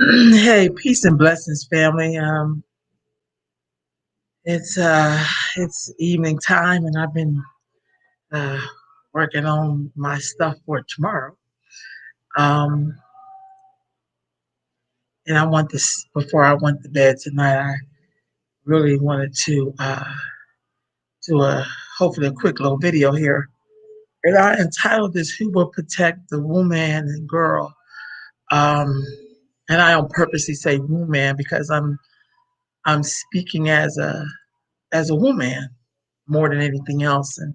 Hey, peace and blessings, family. It's it's evening time, and I've been uh, working on my stuff for tomorrow. Um, and I want this before I went to bed tonight. I really wanted to do a hopefully a quick little video here, and I entitled this "Who Will Protect the Woman and Girl?" Um, and I don't purposely say woman because I'm speaking as a woman more than anything else. And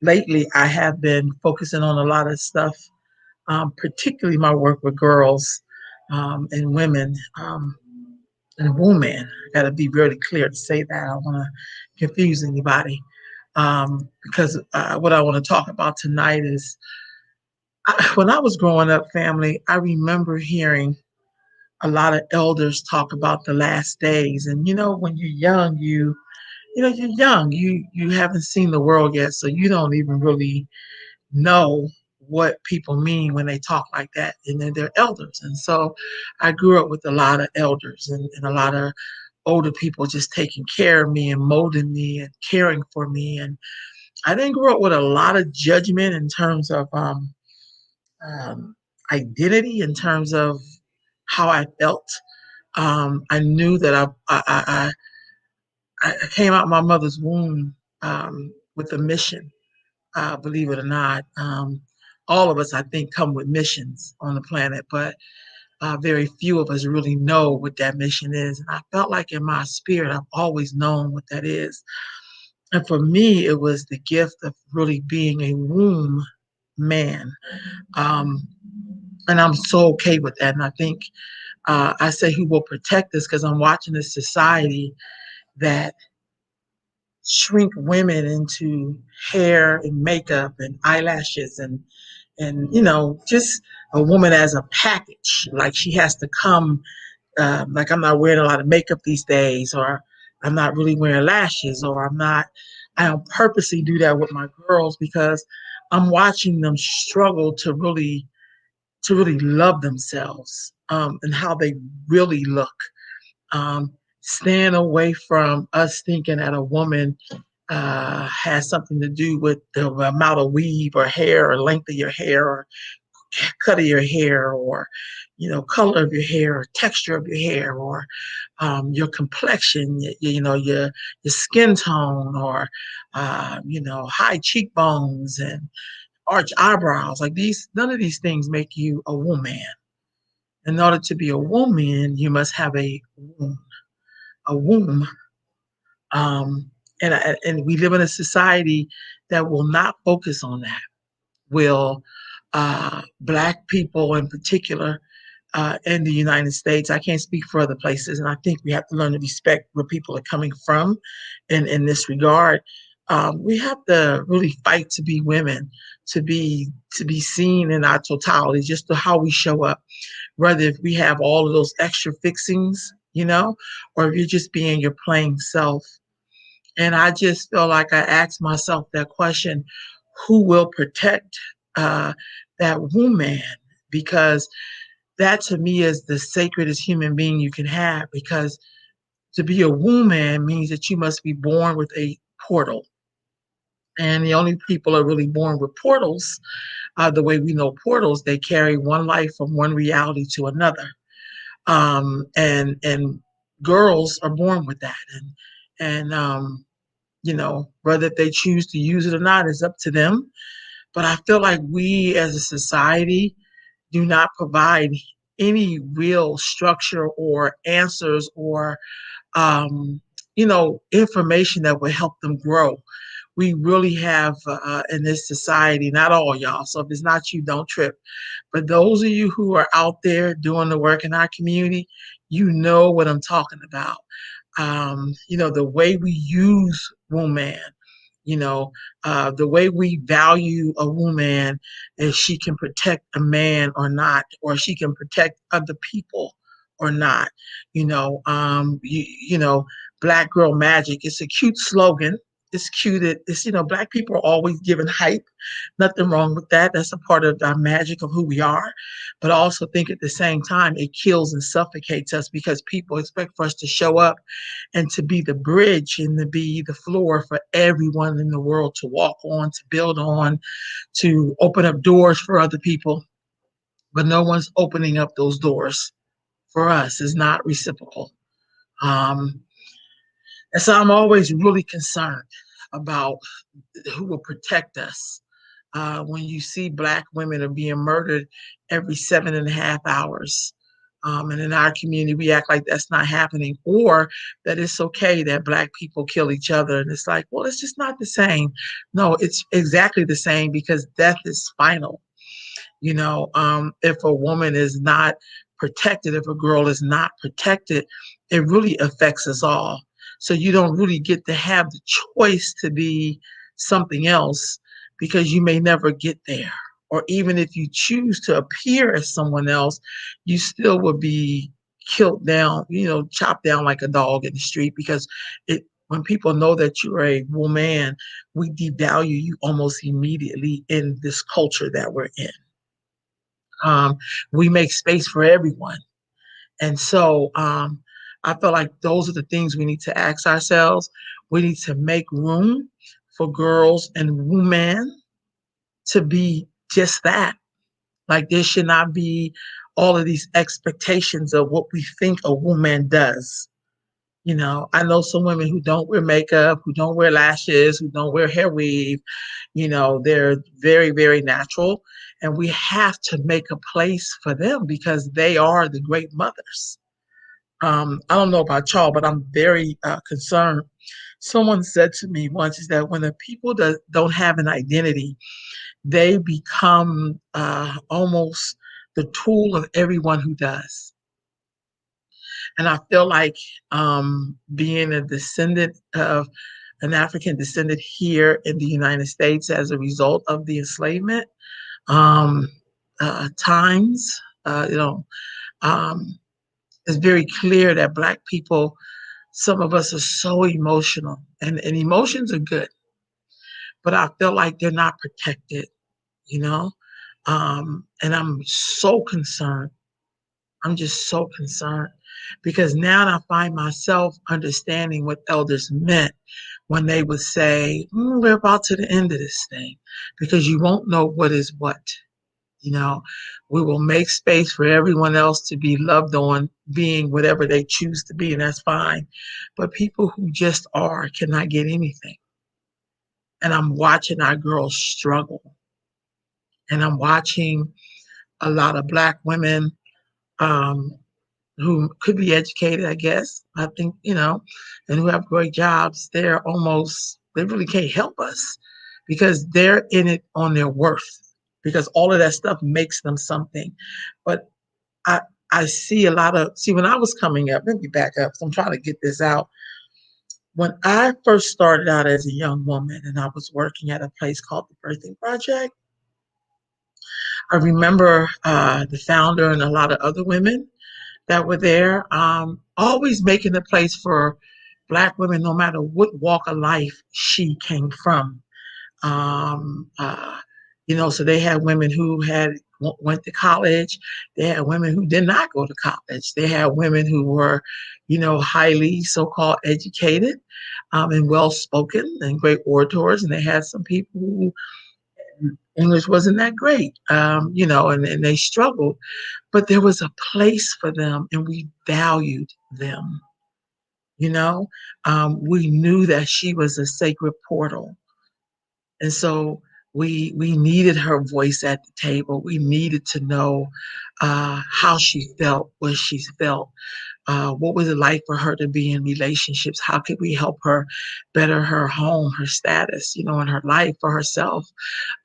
lately, I have been focusing on a lot of stuff, particularly my work with girls and women and women. I got to be really clear to say that. I don't want to confuse anybody because what I want to talk about tonight is when I was growing up, family, I remember hearing a lot of elders talk about the last days. And when you're young, you're young. You haven't seen the world yet, so you don't even really know what people mean when they talk like that, and then they're elders. And so I grew up with a lot of elders and a lot of older people just taking care of me and molding me and caring for me. And I didn't grow up with a lot of judgment in terms of um, identity, in terms of how I felt. I knew that I came out my mother's womb with a mission, believe it or not. All of us, I think, come with missions on the planet, but very few of us really know what that mission is. And I felt like in my spirit, I've always known what that is. And for me, it was the gift of really being a womb man. Um, and I'm so okay with that. And I think I say who will protect us because I'm watching a society that shrink women into hair and makeup and eyelashes and just a woman as a package, like she has to come, like I'm not wearing a lot of makeup these days, or I'm not really wearing lashes, or I don't purposely do that with my girls because I'm watching them struggle to really love themselves, and how they really look. Staying away from us thinking that a woman has something to do with the amount of weave or hair or length of your hair or cut of your hair or color of your hair or texture of your hair or your complexion, your skin tone or high cheekbones and arch eyebrows. Like these, none of these things make you a woman. In order to be a woman, you must have a womb. Um, and we live in a society that will not focus on that. Will Black people in particular in the United States? I can't speak for other places, and I think we have to learn to respect where people are coming from in this regard. We have to really fight to be women, to be seen in our totality, just to how we show up, whether if we have all of those extra fixings, or if you're just being your plain self. And I just feel like I asked myself that question: Who will protect uh, that woman? Because that to me is the sacredest human being you can have. Because to be a woman means that you must be born with a portal. And the only people are really born with portals, the way we know portals, they carry one life from one reality to another. And girls are born with that. And whether they choose to use it or not is up to them. But I feel like we as a society do not provide any real structure or answers or information that will help them grow. We really have in this society, not all y'all. So if it's not you, don't trip. But those of you who are out there doing the work in our community, you know what I'm talking about. The way we use woman, the way we value a woman, if she can protect a man or not, or she can protect other people or not. You know, Black Girl Magic. It's a cute slogan. it's cute. It's, Black people are always given hype. Nothing wrong with that. That's a part of our magic of who we are. But I also think at the same time, it kills and suffocates us because people expect for us to show up and to be the bridge and to be the floor for everyone in the world to walk on, to build on, to open up doors for other people. But no one's opening up those doors for us. It's not reciprocal. Um, and so I'm always really concerned about who will protect us. When you see Black women are being murdered every 7.5 hours. And in our community, we act like that's not happening, or that it's okay that Black people kill each other. And it's like, well, it's just not the same. No, it's exactly the same because death is final. If a woman is not protected, if a girl is not protected, it really affects us all. So you don't really get to have the choice to be something else because you may never get there. Or even if you choose to appear as someone else, you still will be killed down, chopped down like a dog in the street because when people know that you're a woman, we devalue you almost immediately in this culture that we're in. We make space for everyone. And so I feel like those are the things we need to ask ourselves. We need to make room for girls and women to be just that. Like there should not be all of these expectations of what we think a woman does. I know some women who don't wear makeup, who don't wear lashes, who don't wear hair weave. They're very, very natural. And we have to make a place for them because they are the great mothers. I don't know about y'all, but I'm very concerned. Someone said to me once is that when the people that don't have an identity, they become almost the tool of everyone who does. And I feel like being a descendant of an African descendant here in the United States as a result of the enslavement um, times, um, it's very clear that Black people, some of us are so emotional, and emotions are good, but I feel like they're not protected, you know? And I'm so concerned. I'm just so concerned because now I find myself understanding what elders meant when they would say, we're about to the end of this thing because you won't know what is what. You know, we will make space for everyone else to be loved on, being whatever they choose to be, and that's fine. But people who just are cannot get anything. And I'm watching our girls struggle. And I'm watching a lot of Black women um, who could be educated, I guess. I think, and who have great jobs. They really can't help us because they're in it on their worth because all of that stuff makes them something. But I, I see when I was coming up, let me back up. So I'm trying to get this out. When I first started out as a young woman and I was working at a place called the Birthing Project, I remember the founder and a lot of other women that were there, always making a place for Black women, no matter what walk of life she came from. Um, uh, so they had women who went to college. They had women who did not go to college. They had women who were, highly so-called educated and well-spoken and great orators. And they had some people who English wasn't that great, and they struggled. But there was a place for them, and we valued them. We knew that she was a sacred portal, and so we needed her voice at the table. We needed to know how she felt, what she felt. What was it like for her to be in relationships? How could we help her better her home, her status, in her life for herself?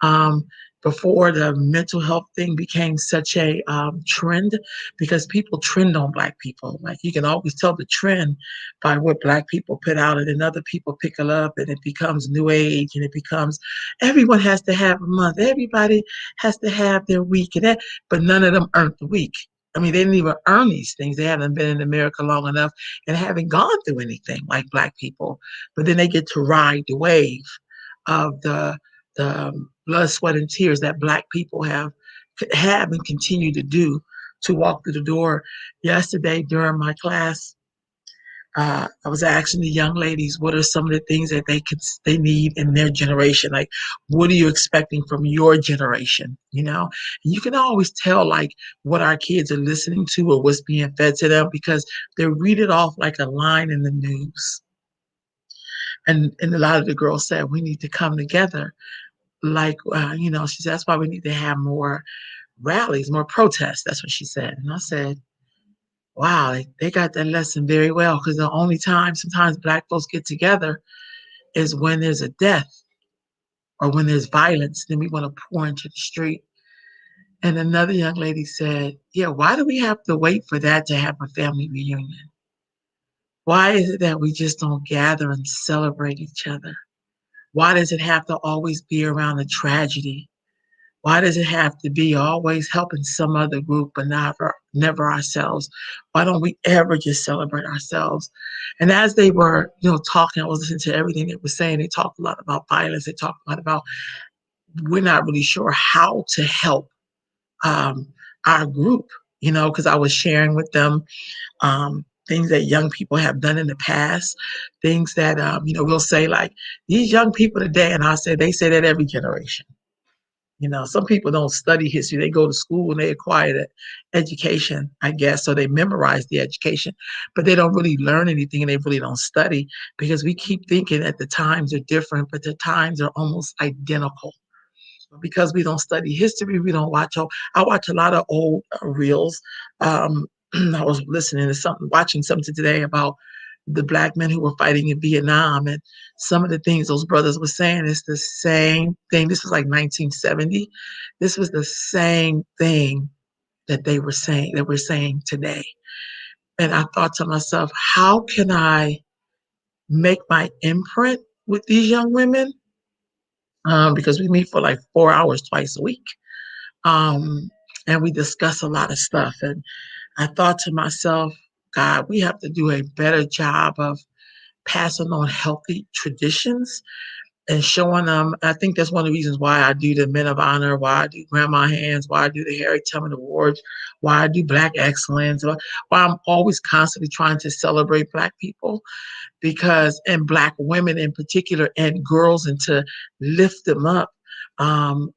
um, Before the mental health thing became such a trend, because people trend on Black people. Like you can always tell the trend by what Black people put out, and then other people pick it up, and it becomes new age, and it becomes everyone has to have a month, everybody has to have their week, but none of them earned the week. I mean, they didn't even earn these things. They haven't been in America long enough and haven't gone through anything like Black people. But then they get to ride the wave of the blood, sweat, and tears that Black people have and continue to do to walk through the door. Yesterday during my class, I was asking the young ladies what are some of the things that they need in their generation. Like, what are you expecting from your generation? And you can always tell like what our kids are listening to or what's being fed to them because they read it off like a line in the news. And a lot of the girls said we need to come together. Like, she said that's why we need to have more rallies, more protests. That's what she said. And I said, wow, they got that lesson very well because the only time sometimes Black folks get together is when there's a death or when there's violence. Then we want to pour into the street. And another young lady said, yeah, why do we have to wait for that to have a family reunion? Why is it that we just don't gather and celebrate each other? Why does it have to always be around a tragedy? Why does it have to be always helping some other group but never ourselves? Why don't we ever just celebrate ourselves? And as they were, talking, I was listening to everything they were saying. They talked a lot about violence. They talked a lot about we're not really sure how to help um, our group, because I was sharing with them things that young people have done in the past, things that, we'll say like these young people today, and I'll say, they say that every generation. Some people don't study history. They go to school and they acquire the education, I guess, so they memorize the education, but they don't really learn anything and they really don't study because we keep thinking that the times are different, but the times are almost identical. Because we don't study history, we don't watch. I watch a lot of old reels. I was listening to something, watching something today about the Black men who were fighting in Vietnam, and some of the things those brothers were saying is the same thing. This was like 1970. This was the same thing that they were saying that we're saying today. And I thought to myself, how can I make my imprint with these young women? Because we meet for like 4 hours twice a week. Um, and we discuss a lot of stuff. And I thought to myself, God, we have to do a better job of passing on healthy traditions and showing them. I think that's one of the reasons why I do the Men of Honor, why I do Grandma Hands, why I do the Harry Tubman Awards, why I do Black Excellence, why I'm always constantly trying to celebrate Black people because, and Black women in particular, and girls, and to lift them up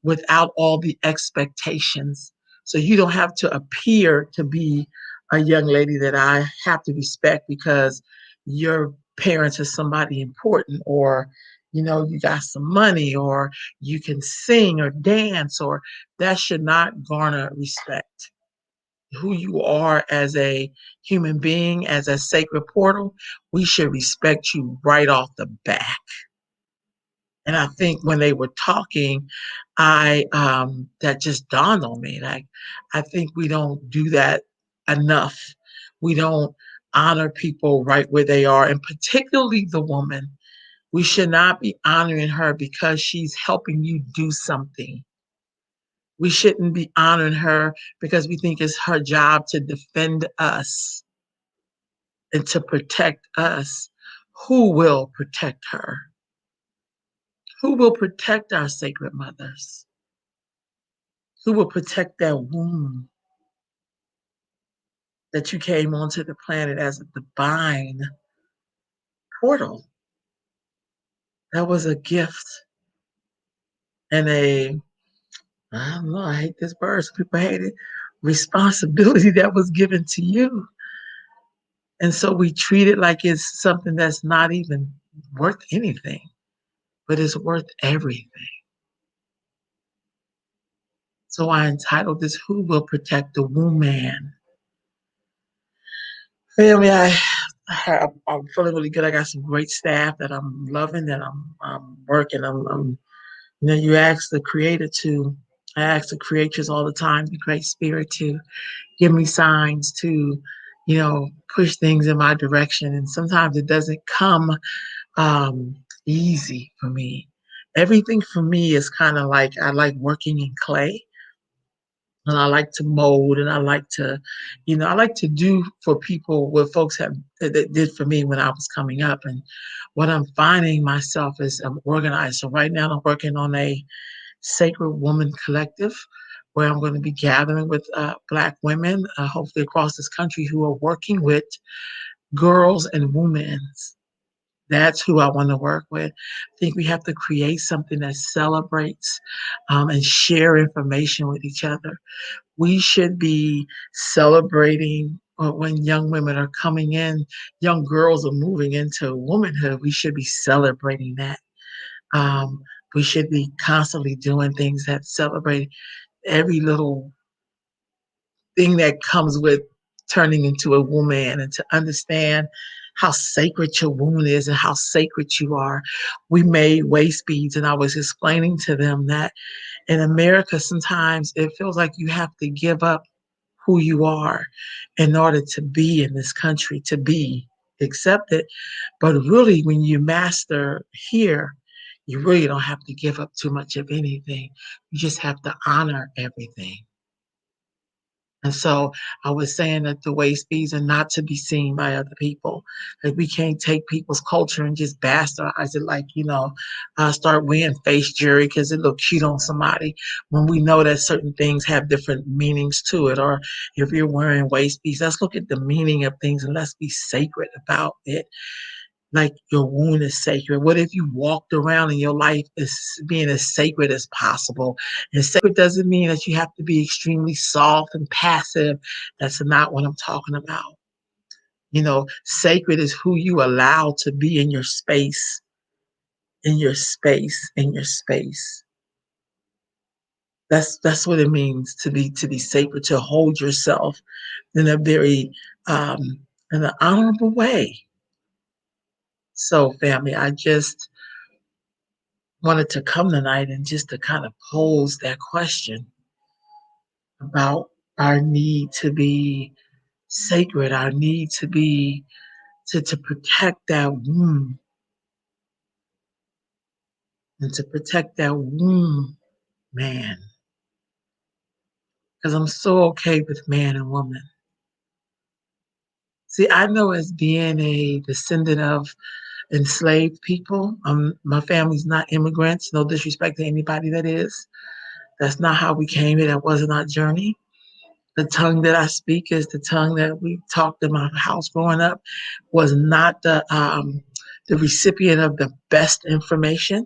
without all the expectations. So you don't have to appear to be a young lady that I have to respect because your parents are somebody important, or you got some money, or you can sing or dance, or that should not garner respect. Who you are as a human being, as a sacred portal, we should respect you right off the bat. And I think when they were talking, I that just dawned on me. Like, I think we don't do that enough. We don't honor people right where they are, and particularly the woman. We should not be honoring her because she's helping you do something. We shouldn't be honoring her because we think it's her job to defend us and to protect us. Who will protect her? Who will protect our sacred mothers? Who will protect that womb that you came onto the planet as a divine portal? That was a gift and I don't know, I hate this word, some people hate it, responsibility that was given to you. And so we treat it like it's something that's not even worth anything, but it's worth everything. So I entitled this, Who Will Protect the Wombman? Family, I'm feeling really good. I got some great staff that I'm loving, that I'm working. You ask the creator to, I ask the creators all the time, the great spirit to give me signs to, push things in my direction. And sometimes it doesn't come easy for me. Everything for me is kind of like, I like working in clay. and I like to mold, and I like to, I like to do for people what folks have that did for me when I was coming up. And what I'm finding myself is I'm organized. So right now I'm working on a Sacred Woman Collective, where I'm going to be gathering with Black women, hopefully across this country, who are working with girls and women. That's who I want to work with. I think we have to create something that celebrates and share information with each other. We should be celebrating when young women are coming in, young girls are moving into womanhood. We should be celebrating that. Um, we should be constantly doing things that celebrate every little thing that comes with turning into a woman, and to understand how sacred your womb is and how sacred you are. We made waist beads, and I was explaining to them that in America, sometimes it feels like you have to give up who you are in order to be in this country, to be accepted. But really, when you master here, you really don't have to give up too much of anything. You just have to honor everything. And so I was saying that the waist beads are not to be seen by other people. Like we can't take people's culture and just bastardize it, like, start wearing face jewelry because it look cute on somebody when we know that certain things have different meanings to it. Or if you're wearing waist beads, let's look at the meaning of things and let's be sacred about it. Like your wound is sacred. What if you walked around and your life is being as sacred as possible? And sacred doesn't mean that you have to be extremely soft and passive. That's not what I'm talking about. Sacred is who you allow to be in your space, in your space, in your space. That's what it means to be sacred, to hold yourself in a very in an honorable way. So, family, I just wanted to come tonight and just to kind of pose that question about our need to be sacred, our need to be to protect that womb and to protect that womb, man. Because I'm so okay with man and woman. See, I know as being a descendant of enslaved people, my family's not immigrants, no disrespect to anybody that is. That's not how we came here. That wasn't our journey. The tongue that I speak is the tongue that we talked in my house growing up, was not the recipient of the best information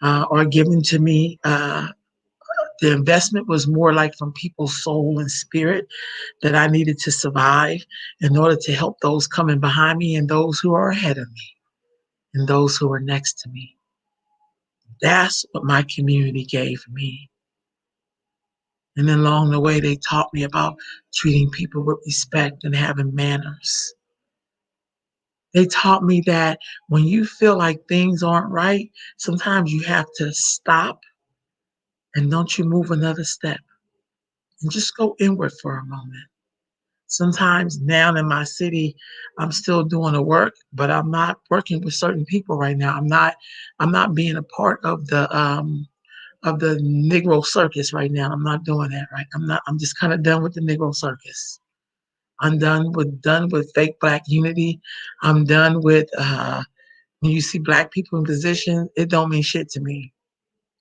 or given to me. The investment was more like from people's soul and spirit that I needed to survive in order to help those coming behind me and those who are ahead of me and those who are next to me. That's what my community gave me. And then along the way, they taught me about treating people with respect and having manners. They taught me that when you feel like things aren't right, sometimes you have to stop and don't you move another step and just go inward for a moment. Sometimes now in my city, I'm still doing the work, but I'm not working with certain people right now. I'm not being a part of the Negro circus right now. I'm not doing that, right. I'm just kind of done with the Negro circus. I'm done with fake Black unity. I'm done with when you see Black people in position, it don't mean shit to me.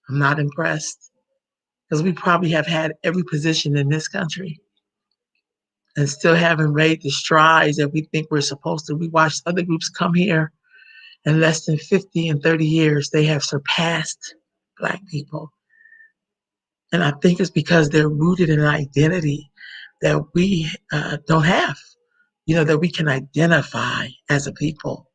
I'm not impressed because we probably have had every position in this country and still haven't made the strides that we think we're supposed to. We watched other groups come here in less than 50 and 30 years. They have surpassed Black people. And I think it's because they're rooted in an identity that we don't have, that we can identify as a people.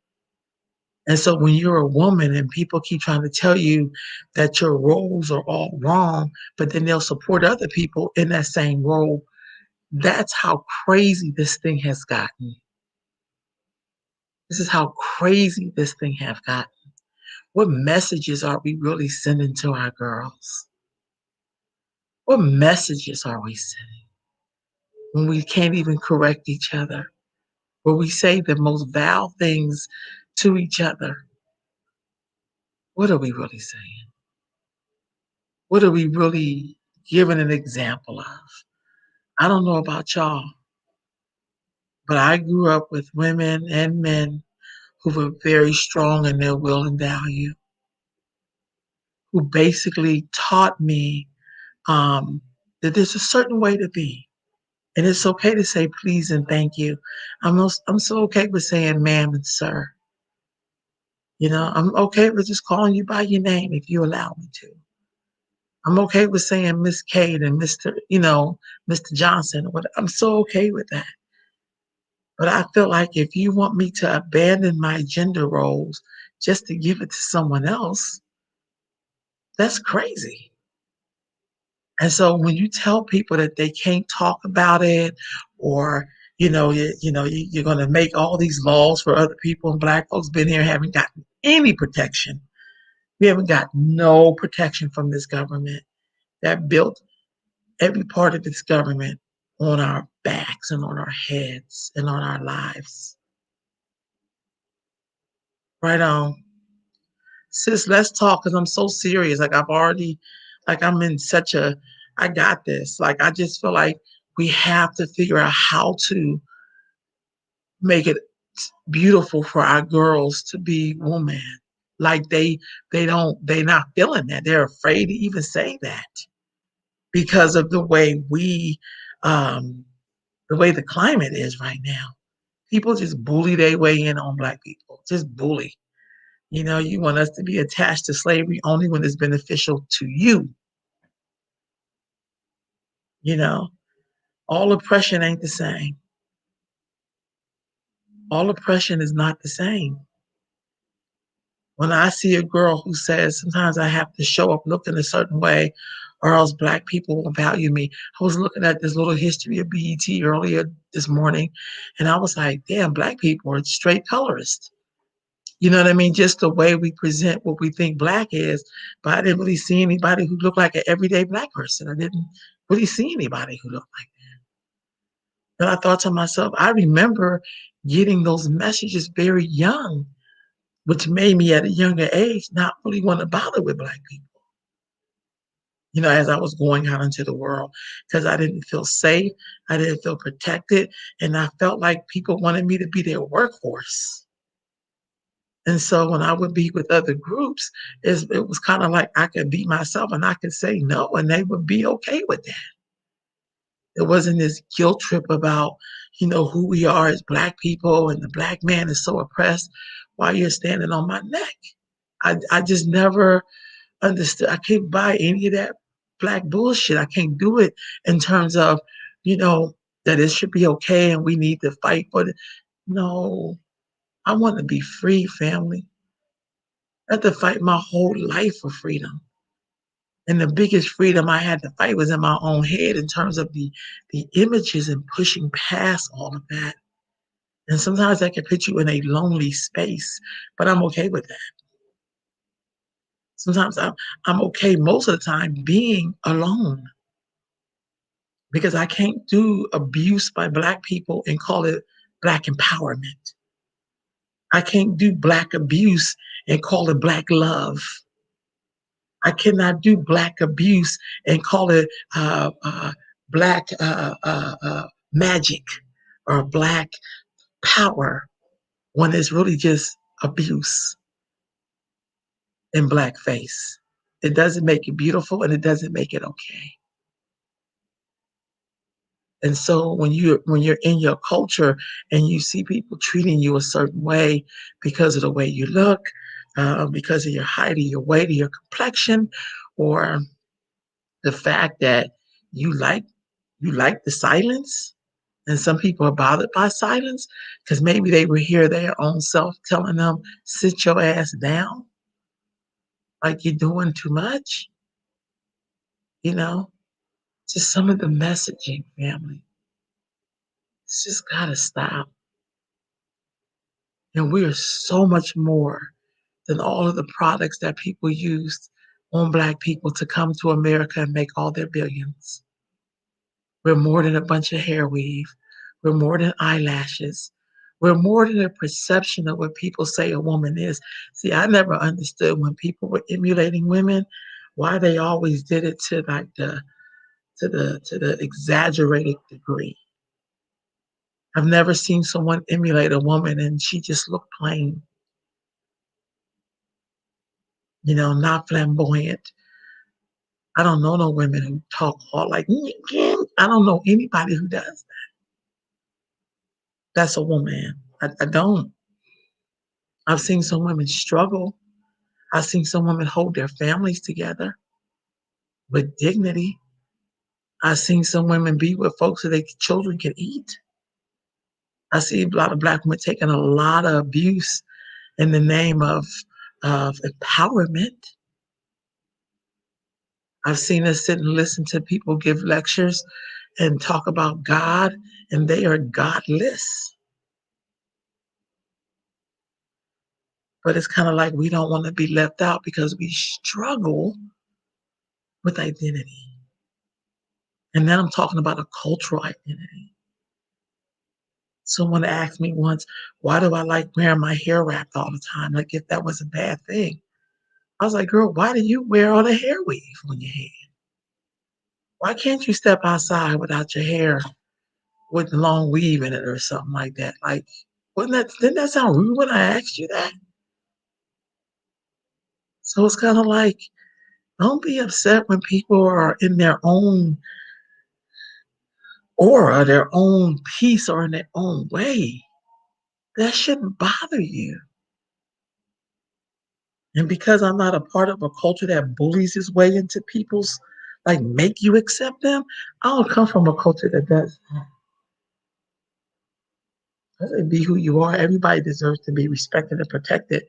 And so when you're a woman and people keep trying to tell you that your roles are all wrong, but then they'll support other people in that same role, that's how crazy this thing has gotten. This is how crazy this thing have gotten. What messages are we really sending to our girls? What messages are we sending when we can't even correct each other? Where we say the most vile things to each other? What are we really saying? What are we really giving an example of? I don't know about y'all, but I grew up with women and men who were very strong in their will and value, who basically taught me that there's a certain way to be. And it's okay to say please and thank you. I'm so okay with saying ma'am and sir. I'm okay with just calling you by your name if you allow me to. I'm okay with saying Miss Kate and Mr. Johnson. I'm so okay with that. But I feel like if you want me to abandon my gender roles just to give it to someone else, that's crazy. And so when you tell people that they can't talk about it, or you're going to make all these laws for other people, and Black folks been here haven't gotten any protection. We haven't got no protection from this government that built every part of this government on our backs and on our heads and on our lives. Right on. Sis, let's talk because I'm so serious. Like I'm in such I got this. Like I just feel like we have to figure out how to make it beautiful for our girls to be woman. Like they're not feeling that. They're afraid to even say that because of um, the way the climate is right now. People just bully their way in on Black people. Just bully. You want us to be attached to slavery only when it's beneficial to you. You know, all oppression ain't the same. All oppression is not the same. When I see a girl who says sometimes I have to show up looking a certain way or else Black people won't value me. I was looking at this little history of BET earlier this morning and I was like, damn, Black people are straight colorists. You know what I mean? Just the way we present what we think Black is. But I didn't really see anybody who looked like an everyday Black person. I didn't really see anybody who looked like that. And I thought to myself, I remember getting those messages very young, which made me at a younger age not really want to bother with Black people, as I was going out into the world, because I didn't feel safe, I didn't feel protected, and I felt like people wanted me to be their workhorse. And so when I would be with other groups, it was kind of like I could be myself and I could say no, and they would be okay with that. It wasn't this guilt trip about, who we are as Black people and the Black man is so oppressed while you're standing on my neck. I just never understood. I can't buy any of that Black bullshit. I can't do it in terms of, you know, that it should be okay and we need to fight for it. No, I want to be free, family. I had to fight my whole life for freedom. And the biggest freedom I had to fight was in my own head in terms of the images and pushing past all of that. And sometimes that can put you in a lonely space, but I'm okay with that. Sometimes I'm okay most of the time being alone because I can't do abuse by Black people and call it Black empowerment. I can't do Black abuse and call it Black love. I cannot do Black abuse and call it Black magic or Black power when it's really just abuse in Blackface. It doesn't make it beautiful and it doesn't make it okay. And so when you're in your culture and you see people treating you a certain way because of the way you look, because of your height or your weight or your complexion, or the fact that you like you like the silence, and some people are bothered by silence because maybe they will hear their own self telling them, sit your ass down, like you're doing too much, you know? Just some of the messaging, family. It's just gotta stop. And we are so much more than all of the products that people used on Black people to come to America and make all their billions. We're more than a bunch of hair weave. We're more than eyelashes. We're more than a perception of what people say a woman is. See, I never understood when people were emulating women, why they always did it to like to the exaggerated degree. I've never seen someone emulate a woman and she just looked plain, not flamboyant. I don't know no women who talk all like, I don't know anybody who does. That's a woman. I don't. I've seen some women struggle. I've seen some women hold their families together with dignity. I've seen some women be with folks so their children can eat. I see a lot of Black women taking a lot of abuse in the name of empowerment. I've seen us sit and listen to people give lectures and talk about God, and they are godless. But it's kind of like we don't want to be left out because we struggle with identity. And then I'm talking about a cultural identity. Someone asked me once, why do I like wearing my hair wrapped all the time? Like if that was a bad thing. I was like, girl, why do you wear all the hair weave on your head? Why can't you step outside without your hair with the long weave in it or something like that? Like, didn't that sound rude when I asked you that? So it's kind of like, don't be upset when people are in their own aura, their own peace, or in their own way. That shouldn't bother you. And because I'm not a part of a culture that bullies its way into people's, like, make you accept them, I don't come from a culture that does that. I say be who you are. Everybody deserves to be respected and protected.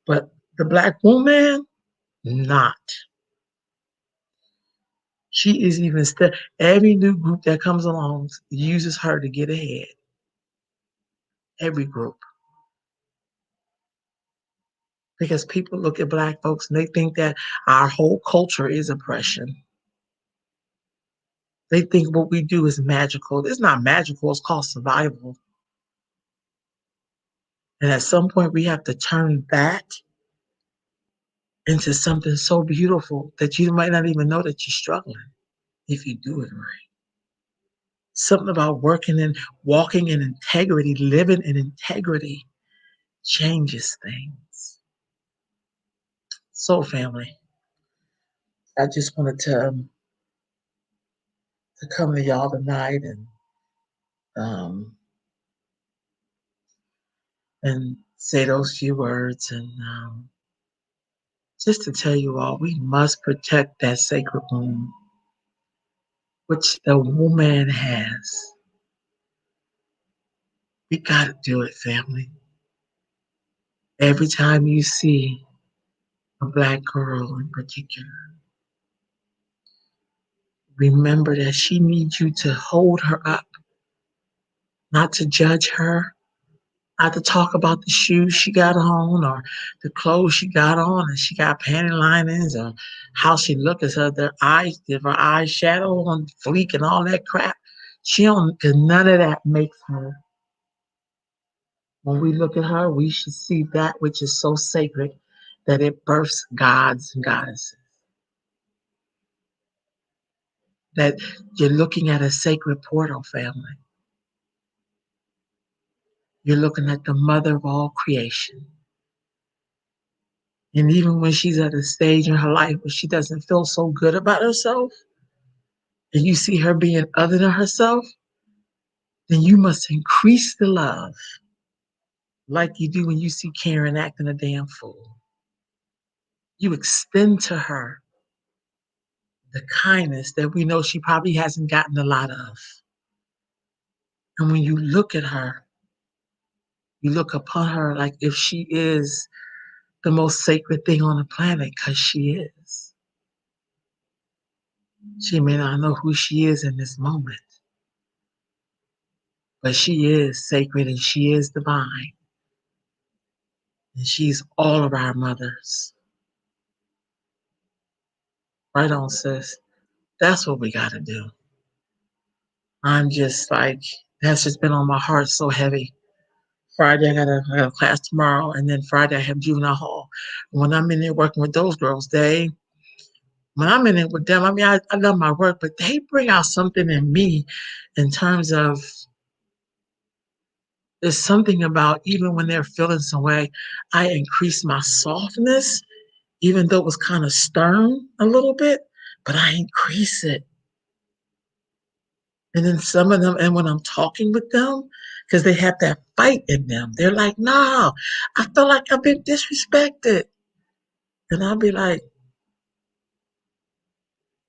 But the Black woman, not. She is even still, every new group that comes along uses her to get ahead. Every group. Because people look at Black folks and they think that our whole culture is oppression. They think what we do is magical. It's not magical, it's called survival. And at some point, we have to turn that into something so beautiful that you might not even know that you're struggling if you do it right. Something about working and walking in integrity, living in integrity changes things. So, family, I just wanted to come to y'all tonight um, and say those few words and just to tell you all, we must protect that sacred womb, which the woman has. We got to do it, family. Every time you see a Black girl in particular, remember that she needs you to hold her up, not to judge her, not to talk about the shoes she got on or the clothes she got on and she got panty linings or how she looks at her eyes, if her eyeshadow on fleek and all that crap. She don't, because none of that makes her. When we look at her, we should see that which is so sacred that it births gods and goddesses. That you're looking at a sacred portal, family. You're looking at the mother of all creation. And even when she's at a stage in her life where she doesn't feel so good about herself, and you see her being other than herself, then you must increase the love like you do when you see Karen acting a damn fool. You extend to her the kindness that we know she probably hasn't gotten a lot of. And when you look at her, you look upon her like if she is the most sacred thing on the planet, because she is. She may not know who she is in this moment, but she is sacred and she is divine. And she's all of our mothers. Right on, sis. That's what we got to do. I'm just like, that's just been on my heart so heavy. Friday, I got a class tomorrow, and then Friday, I have juvenile hall. When I'm in there working with those girls, when I'm in it with them, I mean, I love my work, but they bring out something in me in terms of there's something about even when they're feeling some way, I increase my softness, even though it was kind of stern a little bit, but I increase it. And then some of them, and when I'm talking with them, because they have that fight in them, they're like, no, I feel like I've been disrespected. And I'll be like,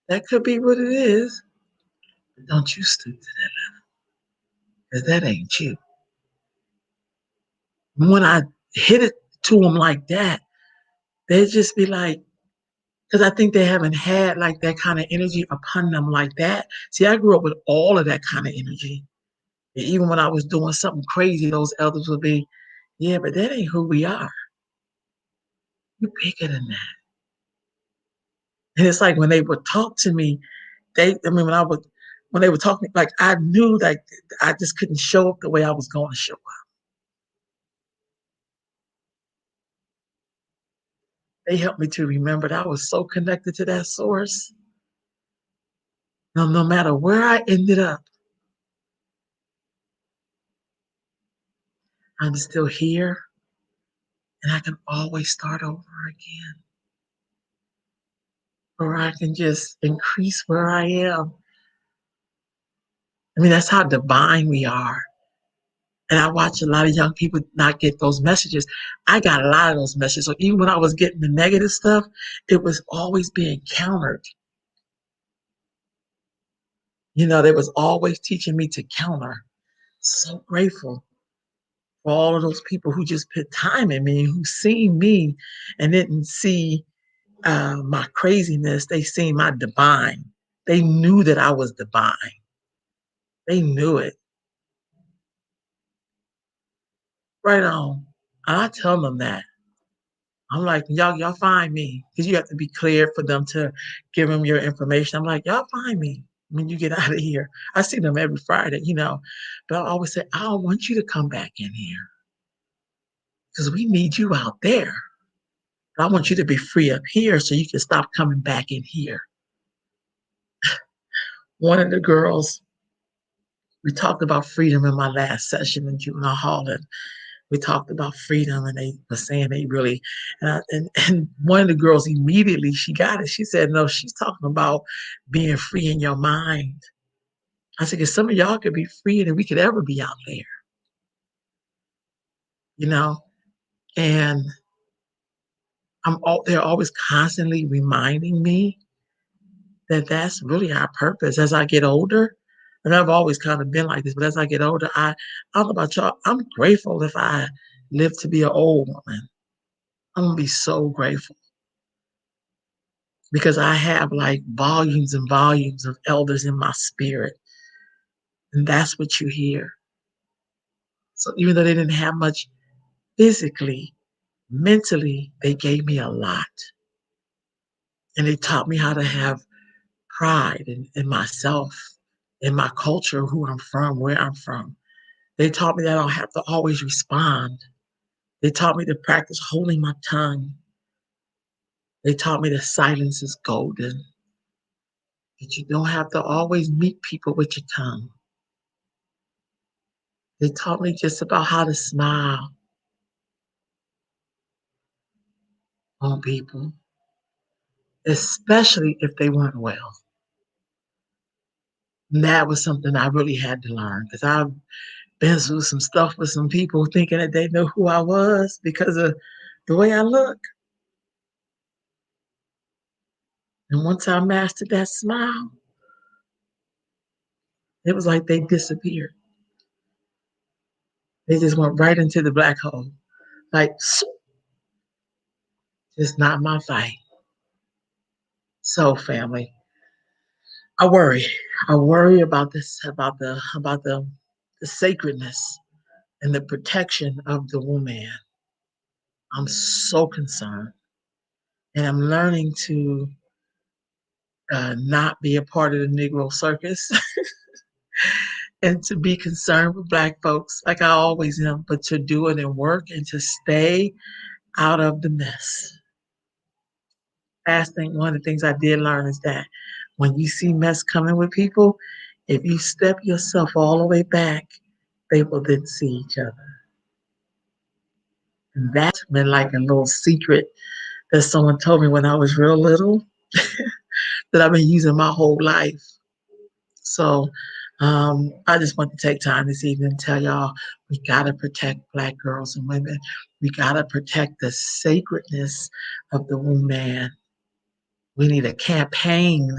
that could be what it is. But don't you stoop to that, because that ain't you. When I hit it to them like that, they just be like, because I think they haven't had like that kind of energy upon them like that. See, I grew up with all of that kind of energy. And even when I was doing something crazy, those elders would be, yeah, but that ain't who we are. You're bigger than that. And it's like when they would talk to me, I mean, when they would talk to me, like I knew like I just couldn't show up the way I was going to show up. They helped me to remember that I was so connected to that source. No matter where I ended up, I'm still here and I can always start over again. Or I can just increase where I am. I mean, that's how divine we are. And I watch a lot of young people not get those messages. I got a lot of those messages. So even when I was getting the negative stuff, it was always being countered. They was always teaching me to counter. So grateful for all of those people who just put time in me, who seen me and didn't see my craziness. They seen my divine. They knew that I was divine. They knew it. Right on. And I tell them that. I'm like, y'all find me. Because you have to be clear for them to give them your information. I'm like, y'all find me when you get out of here. I see them every Friday. But I always say, I don't want you to come back in here because we need you out there. But I want you to be free up here so you can stop coming back in here. One of the girls, we talked about freedom in my last session in juvenile hall, and we talked about freedom, and they were saying they really, and one of the girls immediately, she got it. She said, no, she's talking about being free in your mind. I said, because some of y'all could be freer than we could ever be out there, you know? And they're always constantly reminding me that that's really our purpose as I get older. And I've always kind of been like this, but as I get older, I don't know about y'all, I'm grateful if I live to be an old woman. I'm gonna be so grateful because I have like volumes and volumes of elders in my spirit. And that's what you hear. So even though they didn't have much physically, mentally, they gave me a lot. And they taught me how to have pride in myself, in my culture, who I'm from, where I'm from. They taught me that I don't have to always respond. They taught me to practice holding my tongue. They taught me that silence is golden, that you don't have to always meet people with your tongue. They taught me just about how to smile on people, especially if they weren't well. And that was something I really had to learn because I've been through some stuff with some people thinking that they know who I was because of the way I look. And once I mastered that smile, it was like they disappeared. They just went right into the black hole. Like, it's not my fight. So, family, I worry. I worry about this, about the sacredness and the protection of the woman. I'm so concerned, and I'm learning to not be a part of the Negro circus and to be concerned with Black folks like I always am, but to do it and work and to stay out of the mess. last thing, one of the things I did learn is that when you see mess coming with people, if you step yourself all the way back, they will then see each other. And that's been like a little secret that someone told me when I was real little that I've been using my whole life. So I just want to take time this evening to tell y'all we got to protect Black girls and women. We got to protect the sacredness of the woman. We need a campaign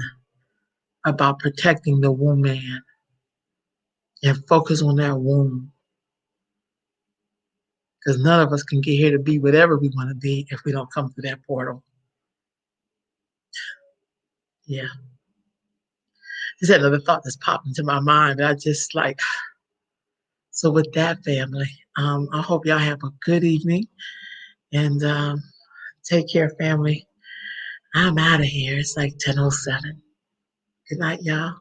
about protecting the woman and focus on that womb because none of us can get here to be whatever we want to be if we don't come through that portal. Yeah. Just had another thought that's popped into my mind. I just like, so with that family, I hope y'all have a good evening and take care, family. I'm out of here. It's like 10:07. Good night, y'all.